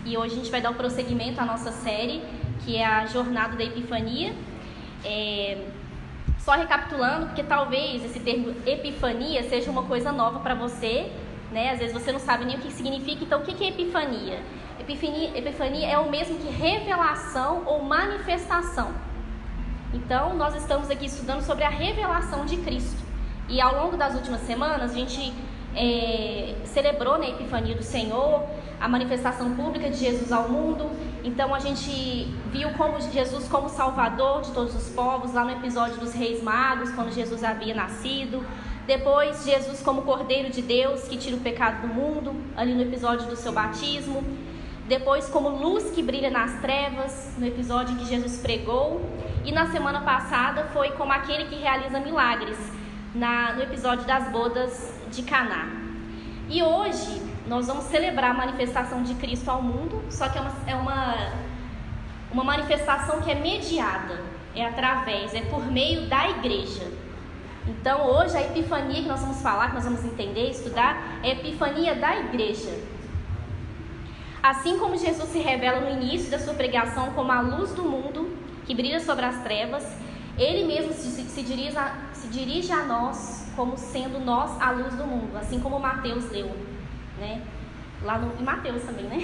E hoje a gente vai dar o prosseguimento à nossa série, que é a Jornada da Epifania. Só recapitulando, porque talvez esse termo Epifania seja uma coisa nova para você, né? Às vezes você não sabe nem o que significa. Então, o que é Epifania? Epifania é o mesmo que revelação ou manifestação. Então, nós estamos aqui estudando sobre a revelação de Cristo. E ao longo das últimas semanas, a gente celebrou, né, a Epifania do Senhor, a manifestação pública de Jesus ao mundo. Então a gente viu como Jesus como Salvador de todos os povos, lá no episódio dos Reis Magos, quando Jesus havia nascido. Depois Jesus como Cordeiro de Deus, que tira o pecado do mundo, ali no episódio do seu batismo. Depois como luz que brilha nas trevas, no episódio em que Jesus pregou. E na semana passada foi como aquele que realiza milagres, no episódio das bodas de Caná. E hoje nós vamos celebrar a manifestação de Cristo ao mundo, só que é uma manifestação que é mediada, é por meio da igreja. Então hoje a epifania que nós vamos falar, que nós vamos entender, estudar, é a epifania da igreja. Assim como Jesus se revela no início da sua pregação como a luz do mundo, que brilha sobre as trevas, Ele mesmo se dirige a nós como sendo nós a luz do mundo, assim como Mateus leu, né? Lá em Mateus também, né?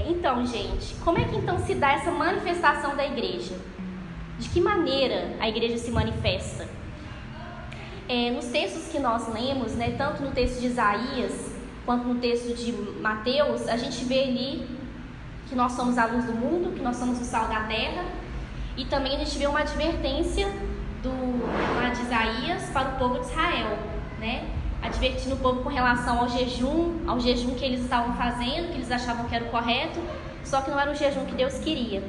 Então, gente, como é que então se dá essa manifestação da igreja? De que maneira a igreja se manifesta? Nos textos que nós lemos, né, tanto no texto de Isaías quanto no texto de Mateus, a gente vê ali que nós somos a luz do mundo, que nós somos o sal da terra. E também a gente vê uma advertência lá de Isaías para o povo de Israel, né? Advertindo o povo com relação ao jejum que eles estavam fazendo, que eles achavam que era o correto, só que não era o jejum que Deus queria.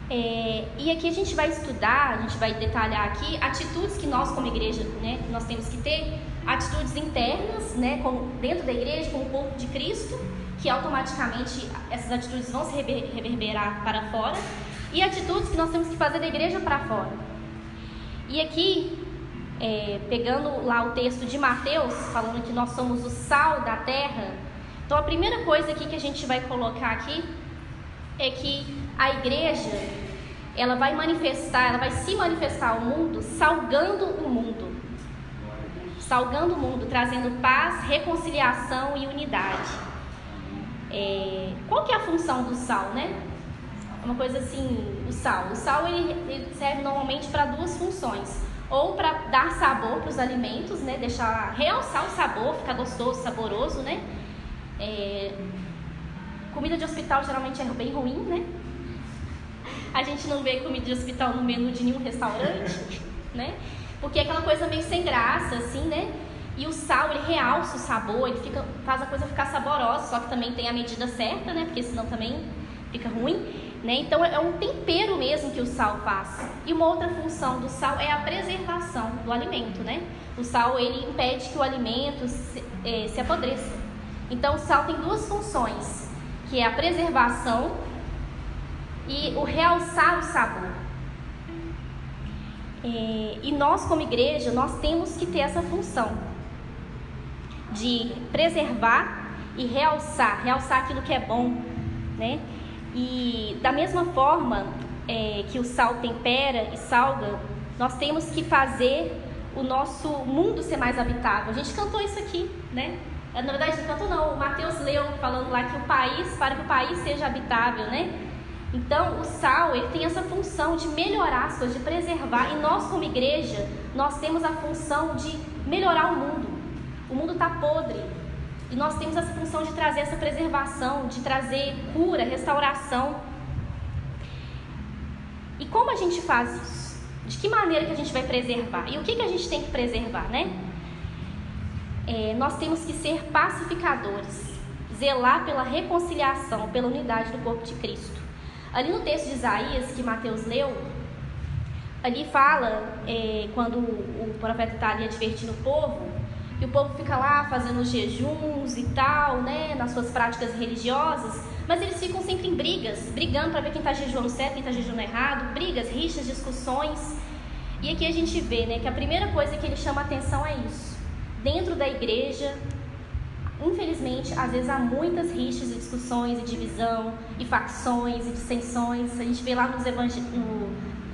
E aqui a gente vai estudar, a gente vai detalhar aqui atitudes que nós como igreja, né, nós temos que ter, atitudes internas, né, dentro da igreja, como o corpo de Cristo, que automaticamente essas atitudes vão se reverberar para fora, e atitudes que nós temos que fazer da igreja para fora. E aqui, pegando lá o texto de Mateus, falando que nós somos o sal da terra, então a primeira coisa aqui que a gente vai colocar aqui é que a igreja, ela vai se manifestar ao mundo, salgando o mundo, trazendo paz, reconciliação e unidade. Qual que é a função do sal, né? Uma coisa assim, o sal ele serve normalmente para duas funções, ou para dar sabor para os alimentos, né, realçar o sabor, ficar gostoso, saboroso, né? Comida de hospital geralmente é bem ruim, né? A gente não vê comida de hospital no menu de nenhum restaurante, né? Porque é aquela coisa meio sem graça, assim, né? E o sal, ele realça o sabor, ele faz a coisa ficar saborosa, só que também tem a medida certa, né? Porque senão também fica ruim. Né? Então é um tempero mesmo que o sal faz. E uma outra função do sal é a preservação do alimento, né? O sal ele impede que o alimento se apodreça. Então o sal tem duas funções, que é a preservação e o realçar o sabor. E nós como igreja, nós temos que ter essa função de preservar e realçar aquilo que é bom, né? E da mesma forma que o sal tempera e salga, nós temos que fazer o nosso mundo ser mais habitável. A gente cantou isso aqui, né? Na verdade não cantou não, o Mateus leu falando lá para que o país seja habitável, né? Então o sal, ele tem essa função de melhorar as coisas, de preservar. E nós como igreja, nós temos a função de melhorar o mundo. O mundo está podre. E nós temos essa função de trazer essa preservação, de trazer cura, restauração. E como a gente faz isso? De que maneira que a gente vai preservar? E o que a gente tem que preservar, né? Nós temos que ser pacificadores, zelar pela reconciliação, pela unidade do corpo de Cristo. Ali no texto de Isaías, que Mateus leu, ali fala, quando o profeta está ali advertindo o povo, e o povo fica lá fazendo jejuns e tal, né, nas suas práticas religiosas, mas eles ficam sempre em brigas, brigando para ver quem está jejuando certo, quem está jejuando errado, brigas, rixas, discussões. E aqui a gente vê, né, que a primeira coisa que ele chama a atenção é isso. Dentro da igreja, infelizmente, às vezes há muitas rixas e discussões e divisão, e facções e dissensões. A gente vê lá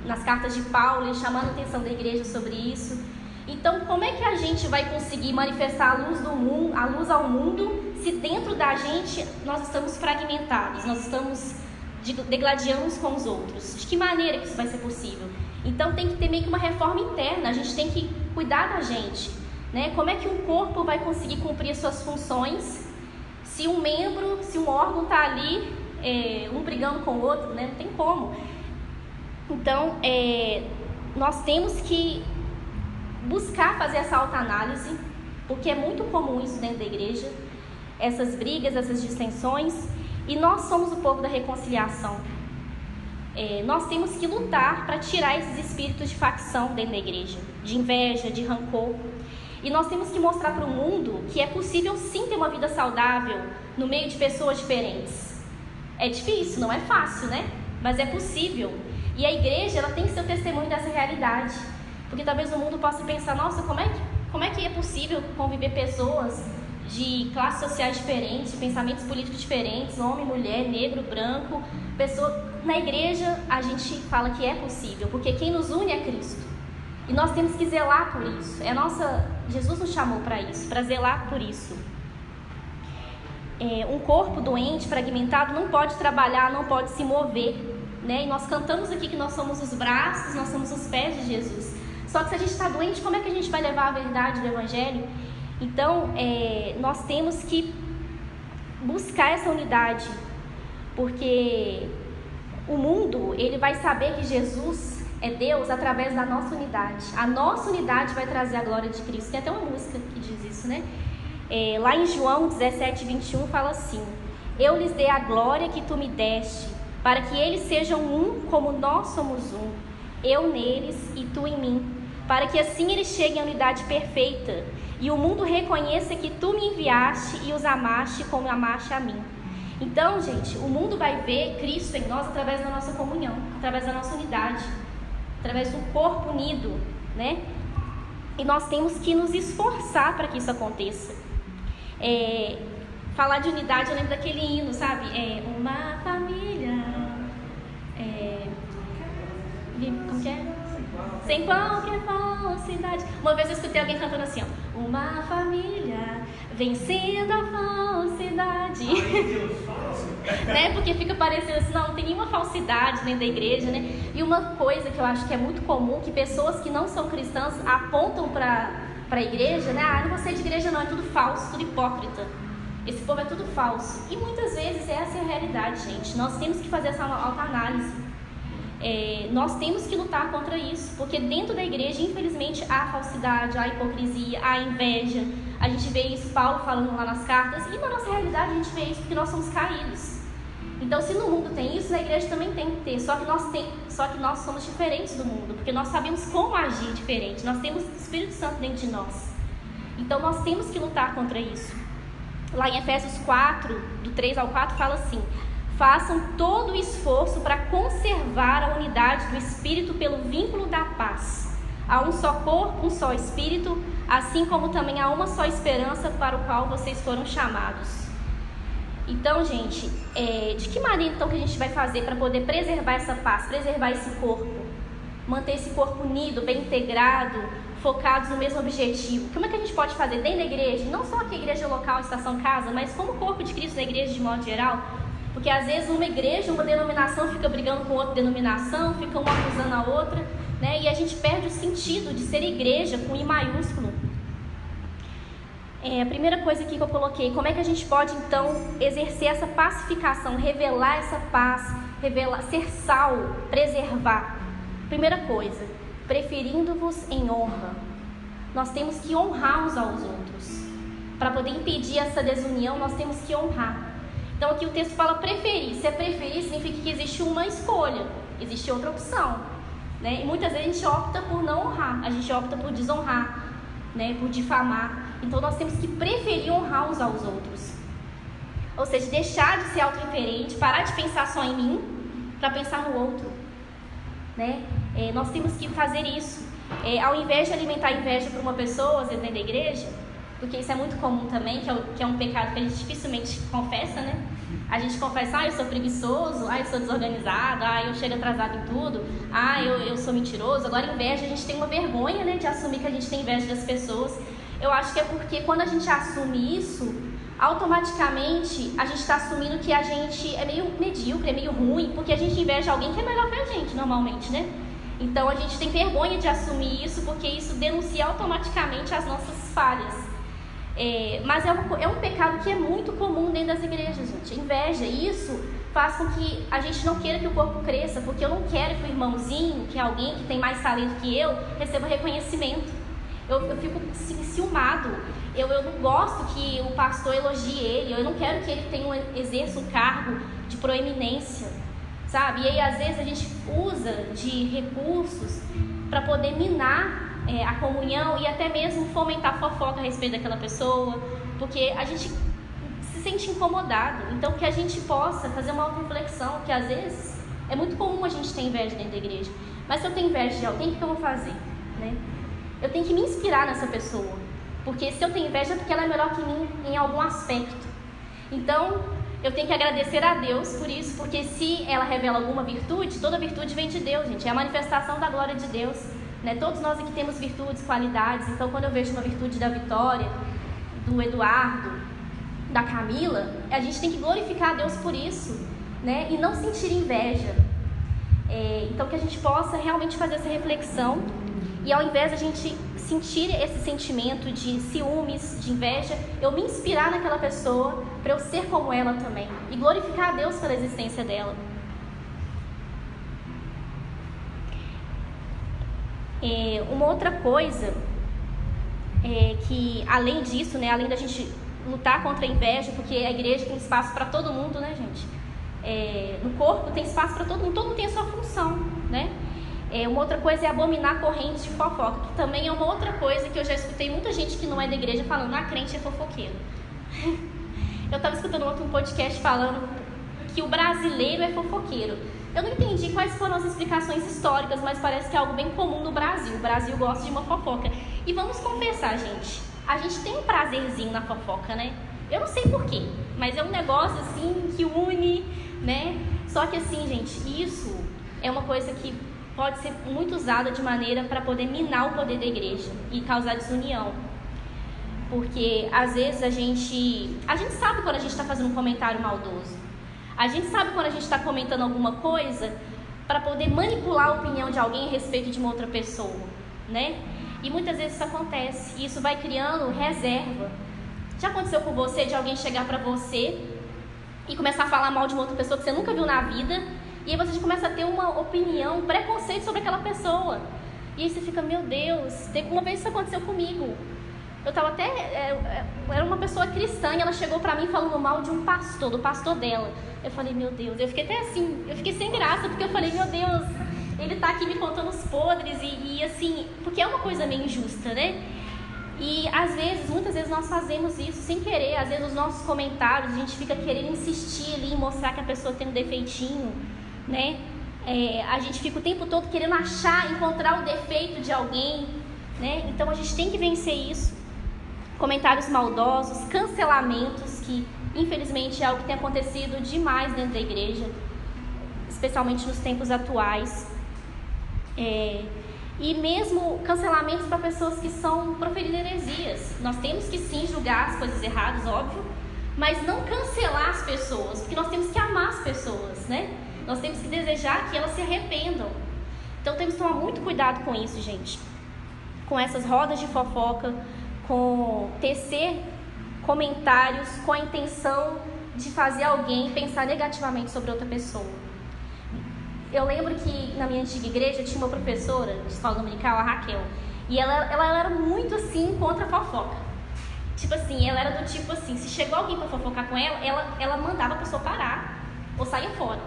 nas cartas de Paulo, ele chamando a atenção da igreja sobre isso. Então, como é que a gente vai conseguir manifestar a luz do mundo, a luz ao mundo, se dentro da gente nós estamos fragmentados, nós estamos degladiando uns com os outros? De que maneira que isso vai ser possível? Então, tem que ter meio que uma reforma interna, a gente tem que cuidar da gente, né? Como é que um corpo vai conseguir cumprir as suas funções se um membro, se um órgão está ali, um brigando com o outro, né? Não tem como. Então, nós temos que buscar fazer essa autoanálise, porque é muito comum isso dentro da igreja, essas brigas, essas dissensões, e nós somos o povo da reconciliação. Nós temos que lutar para tirar esses espíritos de facção dentro da igreja, de inveja, de rancor, e nós temos que mostrar para o mundo que é possível sim ter uma vida saudável no meio de pessoas diferentes. É difícil, não é fácil, né? Mas é possível, e a igreja ela tem que ser o testemunho dessa realidade. Porque talvez o mundo possa pensar, nossa, como é que é possível conviver pessoas de classes sociais diferentes, de pensamentos políticos diferentes, homem, mulher, negro, branco, pessoa. Na igreja a gente fala que é possível, porque quem nos une é Cristo. E nós temos que zelar por isso. Jesus nos chamou para isso, para zelar por isso. Um corpo doente, fragmentado, não pode trabalhar, não pode se mover, né? E nós cantamos aqui que nós somos os braços, nós somos os pés de Jesus. Só que se a gente está doente, como é que a gente vai levar a verdade do Evangelho? Então, nós temos que buscar essa unidade, porque o mundo ele vai saber que Jesus é Deus através da nossa unidade. A nossa unidade vai trazer a glória de Cristo. Tem até uma música que diz isso, né? Lá em João 17:21 fala assim: eu lhes dei a glória que tu me deste, para que eles sejam um como nós somos um, eu neles e tu em mim, para que assim eles cheguem à unidade perfeita, e o mundo reconheça que tu me enviaste e os amaste como amaste a mim. Então, gente, o mundo vai ver Cristo em nós através da nossa comunhão, através da nossa unidade, através do corpo unido, né? E nós temos que nos esforçar para que isso aconteça. Falar de unidade, eu lembro daquele hino, sabe? Uma família. Como que é? Sem qualquer falsidade. Uma vez eu escutei alguém cantando assim, ó: uma família vencendo a falsidade. Né? Porque fica parecendo assim, não tem nenhuma falsidade dentro da igreja, né? E uma coisa que eu acho que é muito comum, que pessoas que não são cristãs apontam para a igreja, né? Não vou ser de igreja não, é tudo falso, tudo hipócrita. Esse povo é tudo falso. E muitas vezes essa é a realidade, gente. Nós temos que fazer essa autoanálise. Nós temos que lutar contra isso, porque dentro da igreja, infelizmente, há falsidade, há hipocrisia, há inveja. A gente vê isso, Paulo falando lá nas cartas, e na nossa realidade a gente vê isso porque nós somos caídos. Então, se no mundo tem isso, na igreja também tem que ter, só que nós somos diferentes do mundo, porque nós sabemos como agir diferente, nós temos o Espírito Santo dentro de nós. Então, nós temos que lutar contra isso. Lá em Efésios 4, do 3 ao 4, fala assim: façam todo o esforço para conservar a unidade do Espírito pelo vínculo da paz. Há um só corpo, um só Espírito, assim como também há uma só esperança para o qual vocês foram chamados. Então, gente, de que maneira então que a gente vai fazer para poder preservar essa paz, preservar esse corpo, manter esse corpo unido, bem integrado, focados no mesmo objetivo? Como é que a gente pode fazer dentro da igreja, não só aqui a igreja local, estação casa, mas como corpo de Cristo na igreja de modo geral? Porque às vezes uma igreja, uma denominação fica brigando com outra denominação, fica uma acusando a outra, né? E a gente perde o sentido de ser igreja com I maiúsculo. A primeira coisa aqui que eu coloquei: como é que a gente pode então exercer essa pacificação, revelar essa paz, ser sal, preservar? Primeira coisa, preferindo-vos em honra. Nós temos que honrar uns aos outros. Para poder impedir essa desunião, nós temos que honrar. Então aqui o texto fala preferir. Se é preferir, significa que existe uma escolha, existe outra opção, né? E muitas vezes a gente opta por não honrar, a gente opta por desonrar, né? Por difamar. Então nós temos que preferir honrar uns aos outros. Ou seja, deixar de ser auto-referente, parar de pensar só em mim, para pensar no outro, né? Nós temos que fazer isso. Ao invés de alimentar inveja por uma pessoa dentro da igreja, porque isso é muito comum também, que é um pecado que a gente dificilmente confessa, né? A gente confessa, eu sou preguiçoso, eu sou desorganizado, eu chego atrasado em tudo, eu sou mentiroso. Agora, inveja, a gente tem uma vergonha, né, de assumir que a gente tem inveja das pessoas. Eu acho que é porque quando a gente assume isso, automaticamente a gente está assumindo que a gente é meio medíocre, é meio ruim, porque a gente inveja alguém que é melhor que a gente, normalmente, né? Então, a gente tem vergonha de assumir isso, porque isso denuncia automaticamente as nossas falhas. Mas é um pecado que é muito comum dentro das igrejas, gente. Inveja, isso faz com que a gente não queira que o corpo cresça, porque eu não quero que o irmãozinho, que é alguém que tem mais talento que eu, receba reconhecimento. Eu fico ciumado, eu não gosto que o pastor elogie ele, eu não quero que ele exerça um cargo de proeminência, sabe? E aí, às vezes, a gente usa de recursos para poder minar a comunhão e até mesmo fomentar fofoca a respeito daquela pessoa, porque a gente se sente incomodado. Então, que a gente possa fazer uma auto-reflexão, que às vezes é muito comum a gente ter inveja dentro da igreja, mas se eu tenho inveja de alguém, o que eu vou fazer, né? Eu tenho que me inspirar nessa pessoa, porque se eu tenho inveja é porque ela é melhor que mim em algum aspecto. Então, eu tenho que agradecer a Deus por isso, porque se ela revela alguma virtude, toda virtude vem de Deus, gente, é a manifestação da glória de Deus, né? Todos nós aqui temos virtudes, qualidades. Então, quando eu vejo uma virtude da Vitória, do Eduardo, da Camila, a gente tem que glorificar a Deus por isso, né? E não sentir inveja. Então, que a gente possa realmente fazer essa reflexão e, ao invés de a gente sentir esse sentimento de ciúmes, de inveja, eu me inspirar naquela pessoa para eu ser como ela também e glorificar a Deus pela existência dela. Uma outra coisa que, além disso, né, além da gente lutar contra a inveja, porque a igreja tem espaço para todo mundo, né, gente? No corpo tem espaço para todo mundo tem a sua função, né? Uma outra coisa é abominar correntes de fofoca, que também é uma outra coisa que eu já escutei muita gente que não é da igreja falando, crente é fofoqueiro. Eu estava escutando outro podcast falando que o brasileiro é fofoqueiro. Eu não entendi quais foram as explicações históricas, mas parece que é algo bem comum no Brasil. O Brasil gosta de uma fofoca. E vamos confessar, gente, a gente tem um prazerzinho na fofoca, né? Eu não sei porquê, mas é um negócio assim que une, né? Só que assim, gente, isso é uma coisa que pode ser muito usada de maneira para poder minar o poder da igreja e causar desunião. Porque às vezes a gente sabe quando a gente está fazendo um comentário maldoso. A gente sabe quando a gente está comentando alguma coisa para poder manipular a opinião de alguém a respeito de uma outra pessoa, né? E muitas vezes isso acontece, e isso vai criando reserva. Já aconteceu com você de alguém chegar para você e começar a falar mal de uma outra pessoa que você nunca viu na vida, e aí você já começa a ter uma opinião, um preconceito sobre aquela pessoa. E aí você fica, meu Deus, uma vez isso aconteceu comigo. Eu estava era uma pessoa cristã e ela chegou para mim falando mal de um pastor, do pastor dela. Eu falei, meu Deus, eu fiquei até assim, eu fiquei sem graça, porque eu falei, meu Deus, ele tá aqui me contando os podres e assim, porque é uma coisa meio injusta, né? E às vezes, muitas vezes nós fazemos isso sem querer, às vezes os nossos comentários, a gente fica querendo insistir ali em mostrar que a pessoa tem um defeitinho, né? A gente fica o tempo todo querendo encontrar o defeito de alguém, né? Então a gente tem que vencer isso. Comentários maldosos, cancelamentos, que infelizmente é algo que tem acontecido demais dentro da igreja, especialmente nos tempos atuais. E mesmo cancelamentos para pessoas que são proferindo heresias. Nós temos que sim julgar as coisas erradas, óbvio, mas não cancelar as pessoas, porque nós temos que amar as pessoas, né? Nós temos que desejar que elas se arrependam. Então temos que tomar muito cuidado com isso, gente. Com essas rodas de fofoca, com tecer comentários com a intenção de fazer alguém pensar negativamente sobre outra pessoa. Eu lembro que na minha antiga igreja tinha uma professora de escola dominical, a Raquel, e ela era muito assim contra a fofoca. Tipo assim, ela era do tipo assim, se chegou alguém para fofocar com ela mandava a pessoa parar ou sair fora.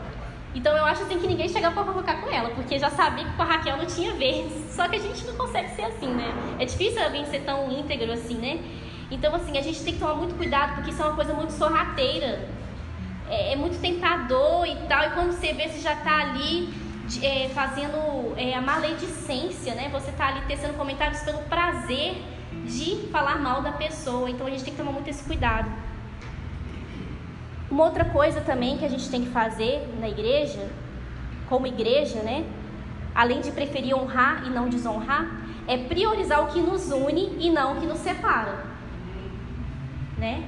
Então eu acho assim que ninguém chegava para fofocar com ela, porque já sabia que com a Raquel não tinha vez. Só que a gente não consegue ser assim, né? É difícil alguém ser tão íntegro assim, né? Então assim, a gente tem que tomar muito cuidado, porque isso é uma coisa muito sorrateira. É muito tentador e tal, e quando você vê, você já tá ali fazendo a maledicência, né? Você está ali tecendo comentários pelo prazer de falar mal da pessoa. Então a gente tem que tomar muito esse cuidado. Uma outra coisa também que a gente tem que fazer na igreja, como igreja, né? Além de preferir honrar e não desonrar, é priorizar o que nos une e não o que nos separa, né?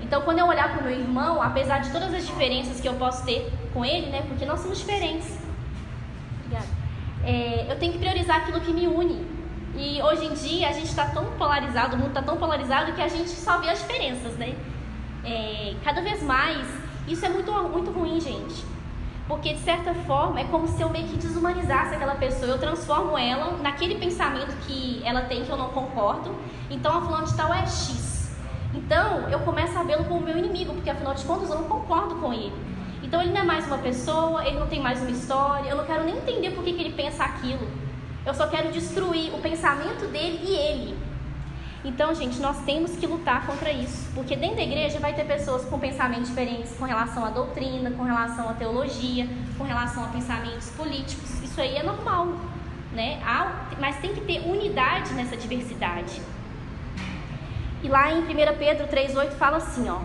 Então, quando eu olhar para o meu irmão, apesar de todas as diferenças que eu posso ter com ele, né? Porque nós somos diferentes. Obrigada. Eu tenho que priorizar aquilo que me une. E hoje em dia a gente está tão polarizado, o mundo está tão polarizado que a gente só vê as diferenças, né? Cada vez mais, isso é muito, muito ruim, gente. Porque, de certa forma, é como se eu meio que desumanizasse aquela pessoa. Eu transformo ela naquele pensamento que ela tem que eu não concordo. Então, a fulana de tal é X. Então, eu começo a vê-lo como meu inimigo, porque, afinal de contas, eu não concordo com ele. Então, ele não é mais uma pessoa, ele não tem mais uma história. Eu não quero nem entender por que ele pensa aquilo. Eu só quero destruir o pensamento dele e ele. Então, gente, nós temos que lutar contra isso, porque dentro da igreja vai ter pessoas com pensamentos diferentes com relação à doutrina, com relação à teologia, com relação a pensamentos políticos. Isso aí é normal, né? Mas tem que ter unidade nessa diversidade. E lá em 1 Pedro 3,8 fala assim, ó: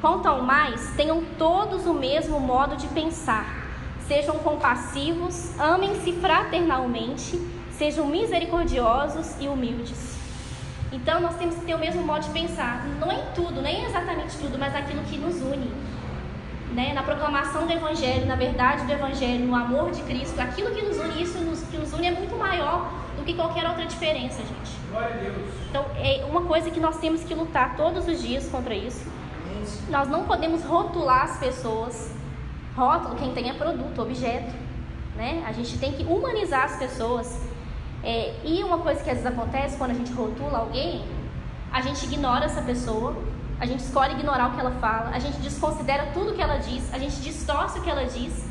quanto ao mais, tenham todos o mesmo modo de pensar, sejam compassivos, amem-se fraternalmente, sejam misericordiosos e humildes. Então, nós temos que ter o mesmo modo de pensar, não em tudo, nem exatamente tudo, mas naquilo que nos une, né? Na proclamação do Evangelho, na verdade do Evangelho, no amor de Cristo, aquilo que nos une, isso que nos une é muito maior do que qualquer outra diferença, gente. Glória a Deus. Então, é uma coisa que nós temos que lutar todos os dias contra isso. Nós não podemos rotular as pessoas. Rótulo, quem tem é produto, objeto, né? A gente tem que humanizar as pessoas. E uma coisa que às vezes acontece quando a gente rotula alguém, a gente ignora essa pessoa, a gente escolhe ignorar o que ela fala, a gente desconsidera tudo que ela diz, a gente distorce o que ela diz,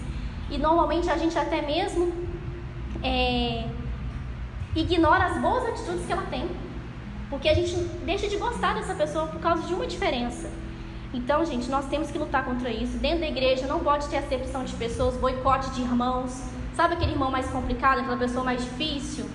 e normalmente a gente até mesmo ignora as boas atitudes que ela tem, porque a gente deixa de gostar dessa pessoa por causa de uma diferença. Então, gente, nós temos que lutar contra isso. Dentro da igreja não pode ter acepção de pessoas, boicote de irmãos. Sabe aquele irmão mais complicado, aquela pessoa mais difícil?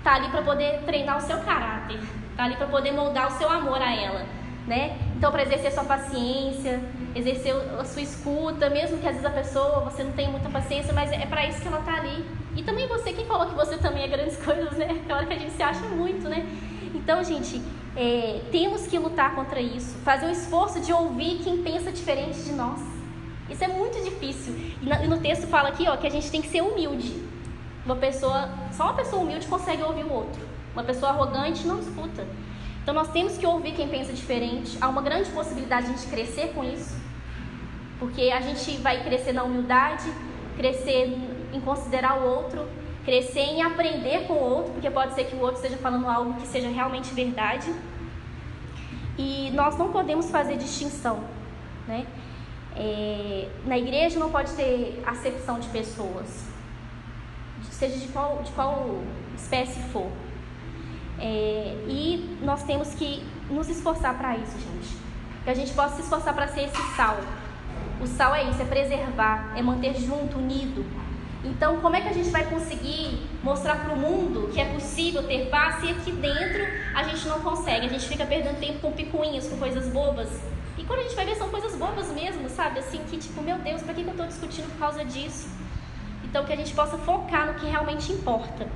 Tá ali para poder treinar o seu caráter, tá ali para poder moldar o seu amor a ela, né? Então, para exercer sua paciência, exercer a sua escuta, mesmo que às vezes a pessoa, você não tem muita paciência, mas é para isso que ela tá ali. E também você, quem falou que você também é grandes coisas, né? É hora que a gente se acha muito, né? Então, gente, temos que lutar contra isso, fazer um esforço de ouvir quem pensa diferente de nós. Isso é muito difícil. E no texto fala aqui, ó, que a gente tem que ser humilde. Só uma pessoa humilde consegue ouvir o outro. Uma pessoa arrogante não escuta. Então nós temos que ouvir quem pensa diferente. Há uma grande possibilidade de a gente crescer com isso, porque a gente vai crescer na humildade, crescer em considerar o outro, crescer em aprender com o outro, porque pode ser que o outro esteja falando algo que seja realmente verdade. E nós não podemos fazer distinção, né? Na igreja não pode ter acepção de pessoas, seja de qual espécie for. E nós temos que nos esforçar para isso, gente. Que a gente possa se esforçar para ser esse sal. O sal é isso, é preservar, é manter junto, unido. Então, como é que a gente vai conseguir mostrar para o mundo que é possível ter paz se aqui dentro a gente não consegue? A gente fica perdendo tempo com picuinhas, com coisas bobas. E quando a gente vai ver, são coisas bobas mesmo, sabe? Assim, que tipo, meu Deus, para que eu estou discutindo por causa disso? Então, que a gente possa focar no que realmente importa.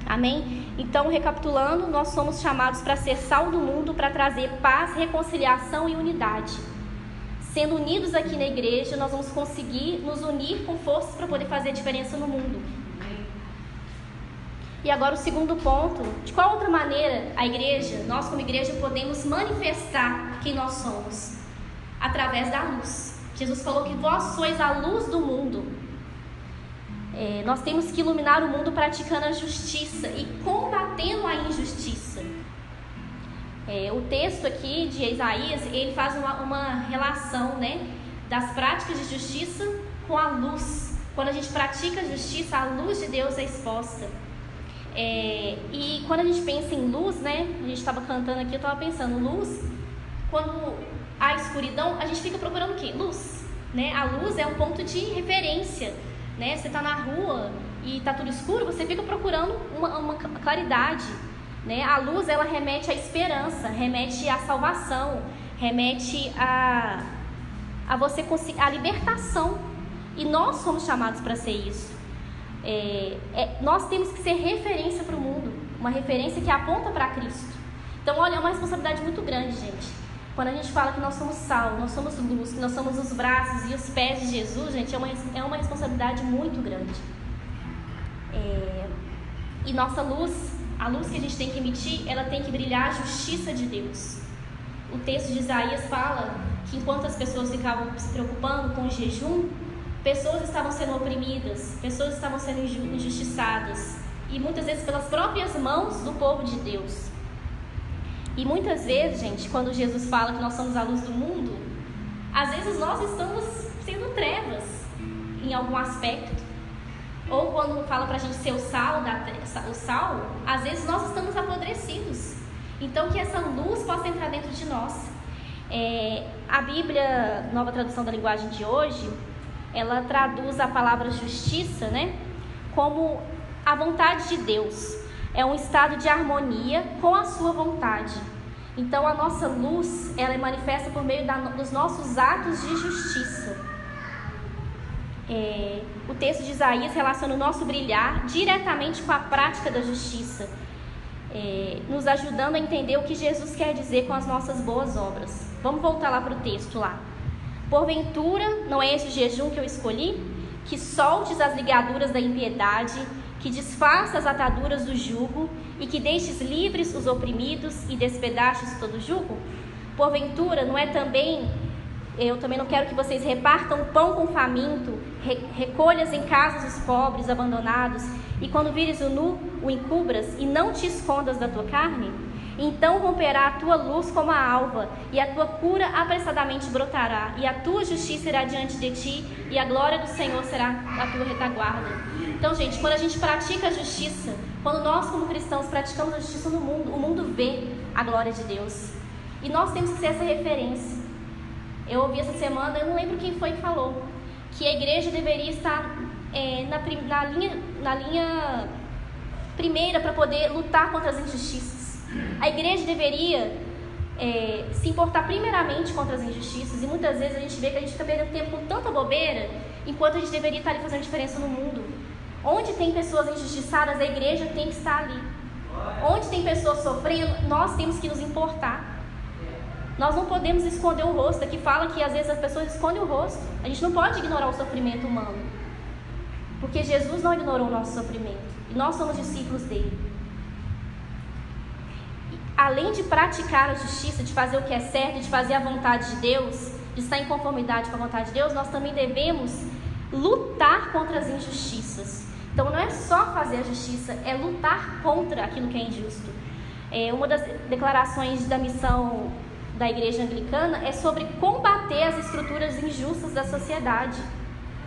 Amém? Então, recapitulando, nós somos chamados para ser sal do mundo, para trazer paz, reconciliação e unidade. Sendo unidos aqui na igreja, nós vamos conseguir nos unir com forças para poder fazer a diferença no mundo. E agora o segundo ponto, de qual outra maneira a igreja, nós como igreja, podemos manifestar quem nós somos? Através da luz. Jesus falou que vós sois a luz do mundo. Nós temos que iluminar o mundo praticando a justiça e combatendo a injustiça. O texto aqui de Isaías, ele faz uma relação, né, das práticas de justiça com a luz. Quando a gente pratica a justiça, a luz de Deus é exposta. E quando a gente pensa em luz, né, a gente estava cantando aqui, eu estava pensando, luz, quando há escuridão, a gente fica procurando o quê? Luz, né? A luz é um ponto de referência, né? Você está na rua e está tudo escuro, você fica procurando uma claridade, né? A luz, ela remete à esperança, remete à salvação, remete a você conseguir a libertação. E nós somos chamados para ser isso. Nós temos que ser referência para o mundo, uma referência que aponta para Cristo. Então, olha, é uma responsabilidade muito grande, gente. Quando a gente fala que nós somos sal, nós somos luz, que nós somos os braços e os pés de Jesus, gente, é uma responsabilidade muito grande. E nossa luz, a luz que a gente tem que emitir, ela tem que brilhar a justiça de Deus. O texto de Isaías fala que enquanto as pessoas ficavam se preocupando com o jejum, pessoas estavam sendo oprimidas, pessoas estavam sendo injustiçadas, e muitas vezes pelas próprias mãos do povo de Deus. E muitas vezes, gente, quando Jesus fala que nós somos a luz do mundo, às vezes nós estamos sendo trevas em algum aspecto. Ou quando fala pra gente ser o sal, às vezes nós estamos apodrecidos. Então que essa luz possa entrar dentro de nós. A Bíblia, nova tradução da linguagem de hoje, ela traduz a palavra justiça, né, como a vontade de Deus. É um estado de harmonia com a sua vontade. Então a nossa luz, ela é manifesta por meio dos nossos atos de justiça. O texto de Isaías relaciona o nosso brilhar diretamente com a prática da justiça, nos ajudando a entender o que Jesus quer dizer com as nossas boas obras. Vamos voltar lá para o texto lá. Porventura, não é esse o jejum que eu escolhi? Que soltes as ligaduras da impiedade, que desfaça as ataduras do jugo, e que deixes livres os oprimidos e despedaches todo jugo? Porventura, não é também... Eu também não quero que vocês repartam pão com o faminto, recolhas em casas os pobres abandonados, e quando vires o nu, o encubras, e não te escondas da tua carne? Então romperá a tua luz como a alva, e a tua cura apressadamente brotará, e a tua justiça irá diante de ti, e a glória do Senhor será a tua retaguarda. Então, gente, quando a gente pratica a justiça, quando nós como cristãos praticamos a justiça no mundo, o mundo vê a glória de Deus. E nós temos que ser essa referência. Eu ouvi essa semana, eu não lembro quem foi que falou, que a igreja deveria estar na linha primeira para poder lutar contra as injustiças. A igreja deveria se importar primeiramente contra as injustiças, e muitas vezes a gente vê que a gente está perdendo tempo com tanta bobeira, enquanto a gente deveria estar ali fazendo diferença no mundo. Onde tem pessoas injustiçadas, a igreja tem que estar ali. Onde tem pessoas sofrendo, nós temos que nos importar. Nós não podemos esconder o rosto. Aqui fala que às vezes as pessoas escondem o rosto. A gente não pode ignorar o sofrimento humano, porque Jesus não ignorou o nosso sofrimento, e nós somos discípulos dele. Além de praticar a justiça, de fazer o que é certo, de fazer a vontade de Deus, de estar em conformidade com a vontade de Deus, nós também devemos lutar contra as injustiças. Então não é só fazer a justiça, é lutar contra aquilo que é injusto. Uma das declarações da missão da igreja anglicana é sobre combater as estruturas injustas da sociedade.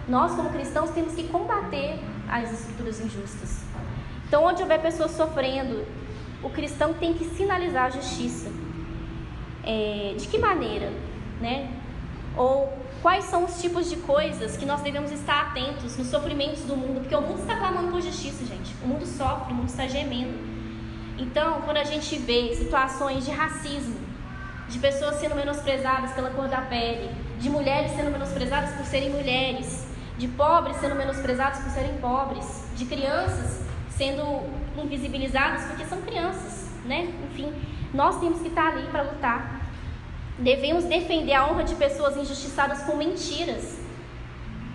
Nós, como cristãos, temos que combater as estruturas injustas. Então, onde houver pessoas sofrendo, o cristão tem que sinalizar a justiça. De que maneira, né? Ou quais são os tipos de coisas que nós devemos estar atentos nos sofrimentos do mundo? Porque o mundo está clamando por justiça, gente. O mundo sofre, o mundo está gemendo. Então, quando a gente vê situações de racismo, de pessoas sendo menosprezadas pela cor da pele, de mulheres sendo menosprezadas por serem mulheres, de pobres sendo menosprezados por serem pobres, de crianças sendo invisibilizadas porque são crianças, né? Enfim, nós temos que estar ali para lutar. Devemos defender a honra de pessoas injustiçadas com mentiras.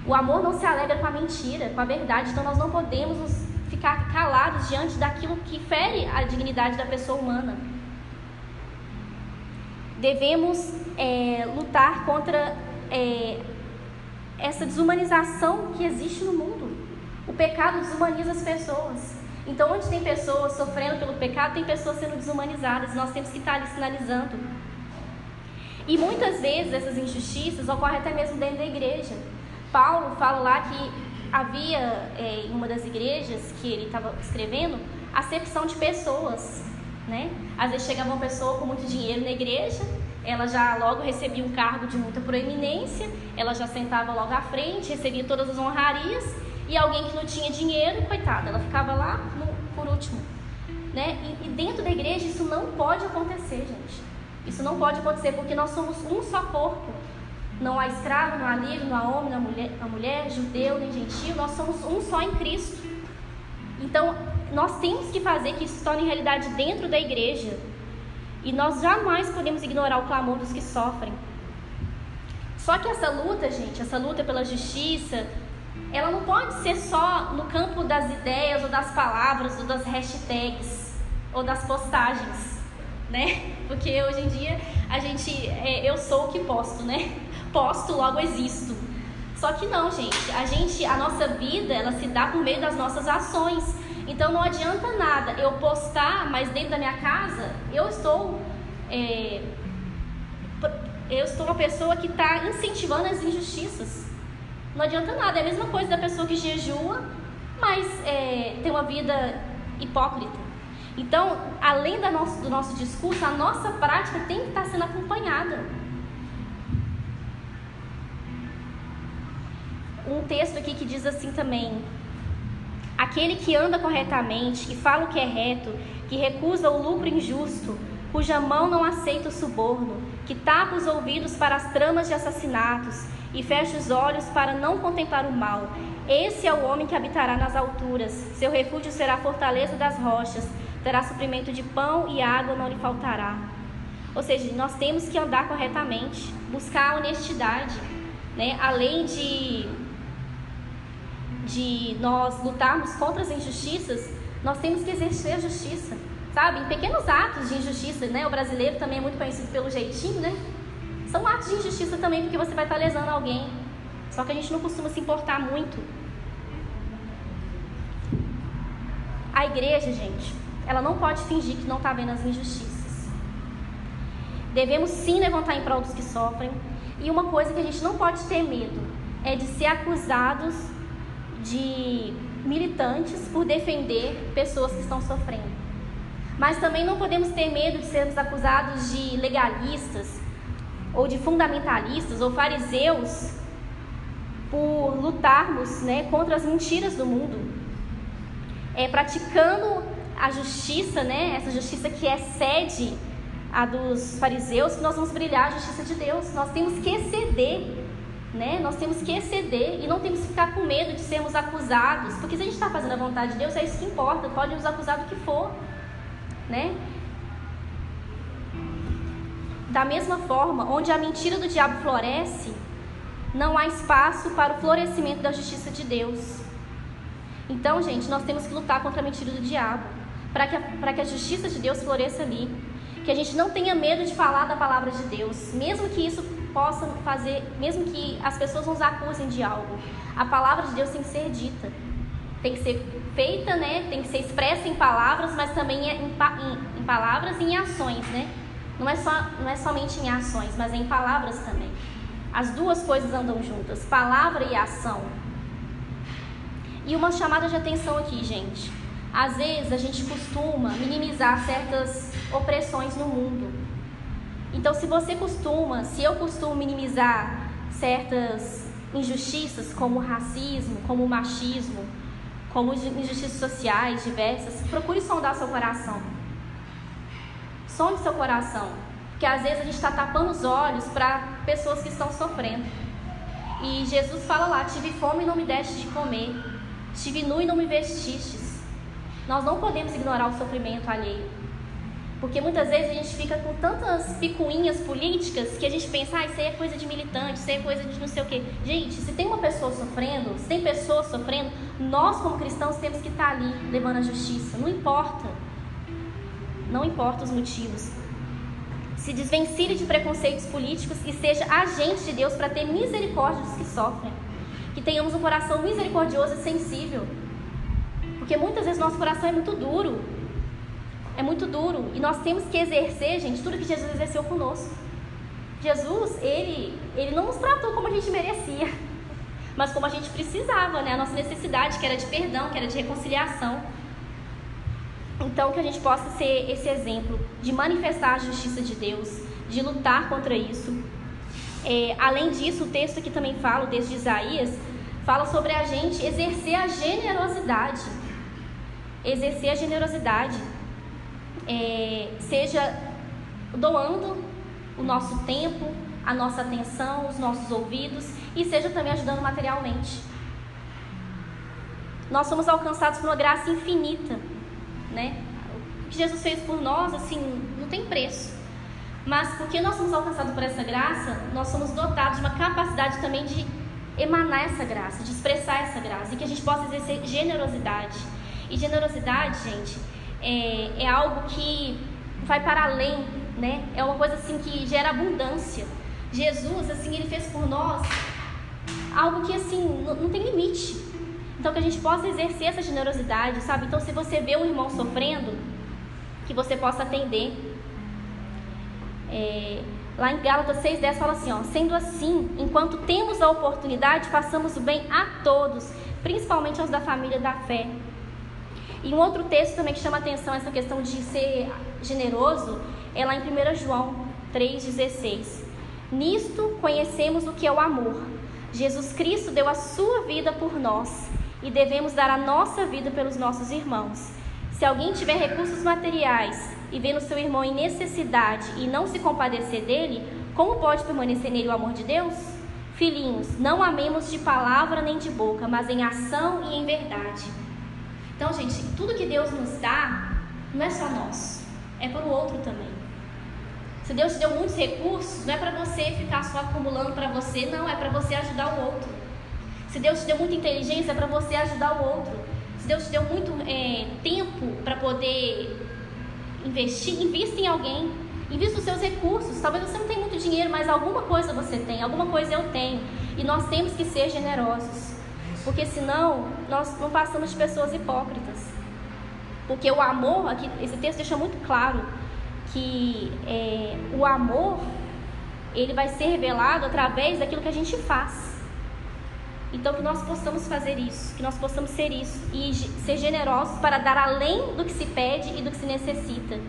O amor não se alegra com a mentira, com a verdade. Então nós não podemos ficar calados diante daquilo que fere a dignidade da pessoa humana. Devemos lutar contra essa desumanização que existe no mundo. O pecado desumaniza as pessoas. Então, onde tem pessoas sofrendo pelo pecado, tem pessoas sendo desumanizadas. Nós temos que estar ali sinalizando. E muitas vezes essas injustiças ocorrem até mesmo dentro da igreja. Paulo fala lá que havia, em uma das igrejas que ele estava escrevendo, acepção de pessoas, né? Às vezes chegava uma pessoa com muito dinheiro na igreja, ela já logo recebia um cargo de muita proeminência, ela já sentava logo à frente, recebia todas as honrarias, e alguém que não tinha dinheiro, coitada, ela ficava lá por último, né? E dentro da igreja isso não pode acontecer, gente. Isso não pode acontecer, porque nós somos um só corpo. Não há escravo, não há livre, não há homem, não há mulher, judeu nem gentio, nós somos um só em Cristo. Então, nós temos que fazer que isso se torne realidade dentro da igreja. E nós jamais podemos ignorar o clamor dos que sofrem. Só que essa luta, gente, essa luta pela justiça, ela não pode ser só no campo das ideias, ou das palavras, ou das hashtags, ou das postagens, né? Porque hoje em dia, eu sou o que posto, né? Posto, logo existo. Só que não, gente, a nossa vida, ela se dá por meio das nossas ações. Então não adianta nada eu postar, mas dentro da minha casa, eu estou uma pessoa que está incentivando as injustiças. Não adianta nada, é a mesma coisa da pessoa que jejua, mas tem uma vida hipócrita. Então, além do nosso discurso, a nossa prática tem que estar sendo acompanhada. Um texto aqui que diz assim também: aquele que anda corretamente, que fala o que é reto, que recusa o lucro injusto, cuja mão não aceita o suborno, que tapa os ouvidos para as tramas de assassinatos e fecha os olhos para não contemplar o mal. Esse é o homem que habitará nas alturas, seu refúgio será a fortaleza das rochas, terá suprimento de pão e água não lhe faltará. Ou seja, nós temos que andar corretamente, buscar a honestidade, né? Além de nós lutarmos contra as injustiças, nós temos que exercer a justiça, sabe? Em pequenos atos de injustiça, né? O brasileiro também é muito conhecido pelo jeitinho, né? São atos de injustiça também, porque você vai estar lesando alguém. Só que a gente não costuma se importar muito. A igreja, gente, ela não pode fingir que não está vendo as injustiças. Devemos sim levantar em prol dos que sofrem. E uma coisa que a gente não pode ter medo é de ser acusados de militantes por defender pessoas que estão sofrendo. Mas também não podemos ter medo de sermos acusados de legalistas, ou de fundamentalistas, ou fariseus, por lutarmos, né, contra as mentiras do mundo. Praticando a justiça, né, essa justiça que excede a dos fariseus, que nós vamos brilhar a justiça de Deus. Nós temos que exceder. Né? Nós temos que exceder e não temos que ficar com medo de sermos acusados, porque se a gente está fazendo a vontade de Deus, é isso que importa. Pode nos acusar do que for, né? Da mesma forma, onde a mentira do diabo floresce, não há espaço para o florescimento da justiça de Deus. Então, gente, nós temos que lutar contra a mentira do diabo, para que a justiça de Deus floresça ali, que a gente não tenha medo de falar da palavra de Deus, mesmo que isso possam fazer, mesmo que as pessoas nos acusem de algo. A palavra de Deus tem que ser dita, tem que ser feita, né? Tem que ser expressa em palavras, mas também em palavras e em ações, né? Não é somente em ações, mas em palavras também. As duas coisas andam juntas, palavra e ação. E uma chamada de atenção aqui, gente. Às vezes a gente costuma minimizar certas opressões no mundo. Então, se eu costumo minimizar certas injustiças, como o racismo, como o machismo, como injustiças sociais diversas, procure sondar seu coração. Sonde seu coração, porque às vezes a gente está tapando os olhos para pessoas que estão sofrendo. E Jesus fala lá: tive fome e não me deste de comer, estive nu e não me vestistes. Nós não podemos ignorar o sofrimento alheio. Porque muitas vezes a gente fica com tantas picuinhas políticas que a gente pensa, isso aí é coisa de militante, isso aí é coisa de não sei o quê. Gente, se tem uma pessoa sofrendo, se tem pessoas sofrendo, nós como cristãos temos que estar ali levando a justiça. Não importa. Não importa os motivos. Se desvencilhe de preconceitos políticos e seja agente de Deus para ter misericórdia dos que sofrem. Que tenhamos um coração misericordioso e sensível. Porque muitas vezes nosso coração é muito duro. É muito duro. E nós temos que exercer, gente, tudo que Jesus exerceu conosco. Jesus, ele não nos tratou como a gente merecia, mas como a gente precisava, né? A nossa necessidade, que era de perdão, que era de reconciliação. Então, que a gente possa ser esse exemplo de manifestar a justiça de Deus, de lutar contra isso. Além disso, o texto aqui também fala, o texto de Isaías, fala sobre a gente exercer a generosidade. Exercer a generosidade, seja doando o nosso tempo, a nossa atenção, os nossos ouvidos, e seja também ajudando materialmente. Nós somos alcançados por uma graça infinita, né? O que Jesus fez por nós, assim, não tem preço. Mas porque nós somos alcançados por essa graça, nós somos dotados de uma capacidade também de emanar essa graça, de expressar essa graça, e que a gente possa exercer generosidade. E generosidade, gente, é algo que vai para além, né? É uma coisa assim que gera abundância. Jesus, assim, ele fez por nós algo que, assim, não tem limite. Então, que a gente possa exercer essa generosidade, sabe? Então, se você vê um irmão sofrendo, que você possa atender. Lá em Gálatas 6:10 fala assim, ó: sendo assim, enquanto temos a oportunidade, façamos o bem a todos, principalmente aos da família da fé. E um outro texto também que chama a atenção essa questão de ser generoso é lá em 1 João 3,16. Nisto conhecemos o que é o amor. Jesus Cristo deu a sua vida por nós e devemos dar a nossa vida pelos nossos irmãos. Se alguém tiver recursos materiais e vê no seu irmão em necessidade e não se compadecer dele, como pode permanecer nele o amor de Deus? Filhinhos, não amemos de palavra nem de boca, mas em ação e em verdade. Então, gente, tudo que Deus nos dá não é só nosso, é para o outro também. Se Deus te deu muitos recursos, não é para você ficar só acumulando para você, não, é para você ajudar o outro. Se Deus te deu muita inteligência, é para você ajudar o outro. Se Deus te deu muito tempo para poder investir, invista em alguém, invista os seus recursos. Talvez você não tenha muito dinheiro, mas alguma coisa você tem, alguma coisa eu tenho. E nós temos que ser generosos, porque senão nós não passamos de pessoas hipócritas. Porque o amor, aqui, esse texto deixa muito claro que o amor, ele vai ser revelado através daquilo que a gente faz. Então que nós possamos fazer isso, que nós possamos ser isso e ser generosos para dar além do que se pede e do que se necessita.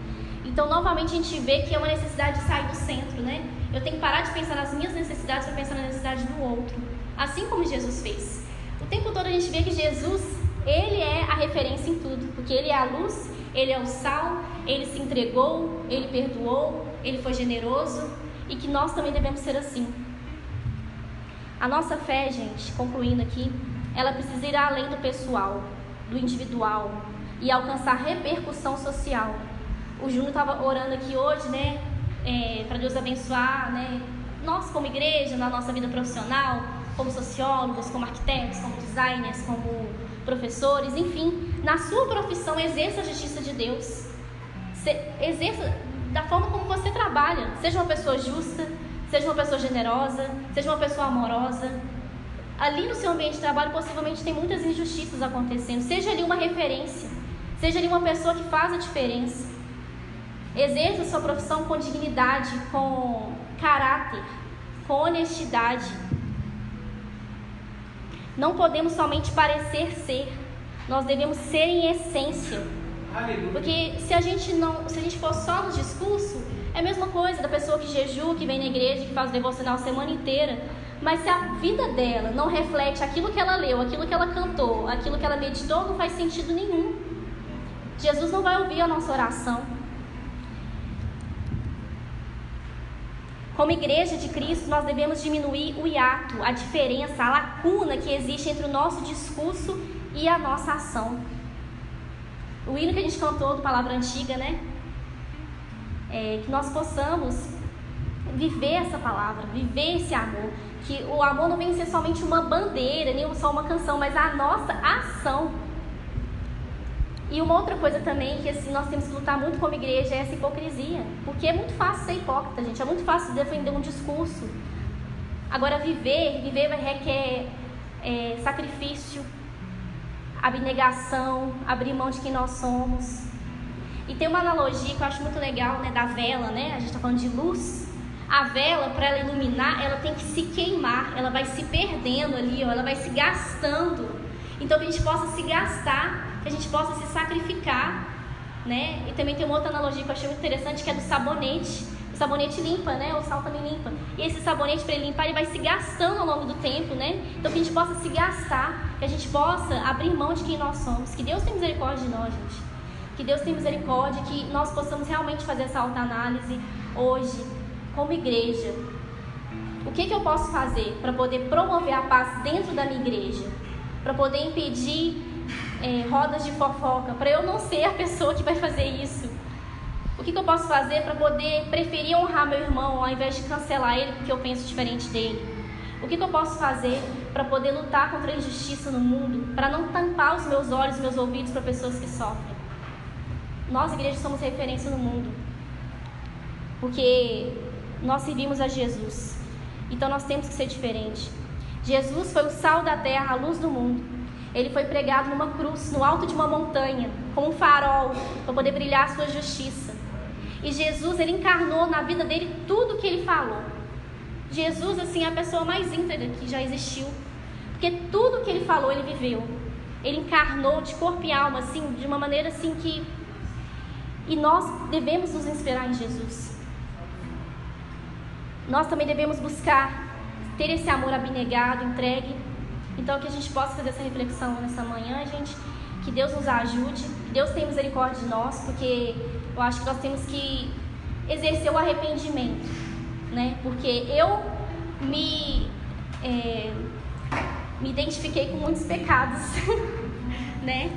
Então novamente a gente vê que é uma necessidade de sair do centro, né? Eu tenho que parar de pensar nas minhas necessidades para pensar na necessidade do outro, assim como Jesus fez. O tempo todo a gente vê que Jesus, ele é a referência em tudo, porque ele é a luz, ele é o sal, ele se entregou, ele perdoou, ele foi generoso, e que nós também devemos ser assim. A nossa fé, gente, concluindo aqui, ela precisa ir além do pessoal, do individual, e alcançar repercussão social. O Júnior estava orando aqui hoje, né, para Deus abençoar, né, nós como igreja, na nossa vida profissional, como sociólogos, como arquitetos, como designers, como professores, enfim, na sua profissão exerça a justiça de Deus, exerça da forma como você trabalha, seja uma pessoa justa, seja uma pessoa generosa, seja uma pessoa amorosa. Ali no seu ambiente de trabalho possivelmente tem muitas injustiças acontecendo, seja ali uma referência, seja ali uma pessoa que faz a diferença. Exerça a sua profissão com dignidade, com caráter, com honestidade. Não podemos somente parecer ser, nós devemos ser em essência. Aleluia. Porque se a gente for só no discurso, é a mesma coisa da pessoa que jejua, que vem na igreja, que faz o devocional a semana inteira. Mas se a vida dela não reflete aquilo que ela leu, aquilo que ela cantou, aquilo que ela meditou, não faz sentido nenhum. Jesus não vai ouvir a nossa oração. Como igreja de Cristo, nós devemos diminuir o hiato, a diferença, a lacuna que existe entre o nosso discurso e a nossa ação. O hino que a gente cantou do Palavra Antiga, né? Que nós possamos viver essa palavra, viver esse amor. Que o amor não vem ser somente uma bandeira, nem só uma canção, mas a nossa ação. E uma outra coisa também que assim, nós temos que lutar muito como igreja é essa hipocrisia. Porque é muito fácil ser hipócrita, gente. É muito fácil defender um discurso. Agora viver requer sacrifício, abnegação, abrir mão de quem nós somos. E tem uma analogia que eu acho muito legal, né, da vela, né? A gente está falando de luz. A vela, para ela iluminar, ela tem que se queimar. Ela vai se perdendo ali, ó, ela vai se gastando. Então que a gente possa se gastar, que a gente possa se sacrificar, né? E também tem uma outra analogia que eu achei muito interessante, que é do sabonete. O sabonete limpa, né? O sal também limpa. E esse sabonete, para ele limpar, ele vai se gastando ao longo do tempo, né? Então que a gente possa se gastar, que a gente possa abrir mão de quem nós somos. Que Deus tenha misericórdia de nós, gente. Que Deus tenha misericórdia, que nós possamos realmente fazer essa autoanálise hoje, como igreja. O que eu posso fazer para poder promover a paz dentro da minha igreja? Para poder impedir rodas de fofoca, para eu não ser a pessoa que vai fazer isso. O que eu posso fazer para poder preferir honrar meu irmão ao invés de cancelar ele porque eu penso diferente dele? O que eu posso fazer para poder lutar contra a injustiça no mundo, para não tampar os meus olhos e meus ouvidos para pessoas que sofrem? Nós, igreja, somos referência no mundo, porque nós servimos a Jesus, então nós temos que ser diferente. Jesus foi o sal da terra, a luz do mundo. Ele foi pregado numa cruz, no alto de uma montanha, como um farol, para poder brilhar a sua justiça. E Jesus, ele encarnou na vida dele tudo o que ele falou. Jesus, assim, é a pessoa mais íntegra que já existiu, porque tudo o que ele falou, ele viveu. Ele encarnou de corpo e alma, assim, de uma maneira assim que... E nós devemos nos inspirar em Jesus. Nós também devemos buscar ter esse amor abnegado, entregue. Então, que a gente possa fazer essa reflexão nessa manhã, gente. Que Deus nos ajude, que Deus tenha misericórdia de nós, porque eu acho que nós temos que exercer o arrependimento, né? Porque eu me identifiquei com muitos pecados, né?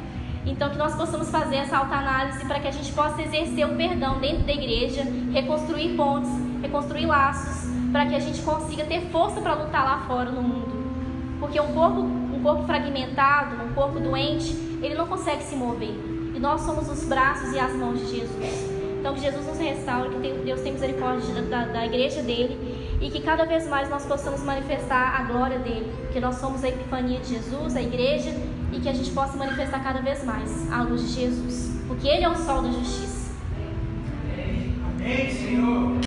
Então, que nós possamos fazer essa autoanálise para que a gente possa exercer o perdão dentro da igreja, reconstruir pontes, reconstruir laços, para que a gente consiga ter força para lutar lá fora no mundo. Porque um corpo fragmentado, um corpo doente, ele não consegue se mover. E nós somos os braços e as mãos de Jesus. Então que Jesus nos restaure, que Deus tenha misericórdia da igreja dele, e que cada vez mais nós possamos manifestar a glória dele. Que nós somos a epifania de Jesus, a igreja, e que a gente possa manifestar cada vez mais a luz de Jesus. Porque ele é o sol da justiça. Amém, Senhor.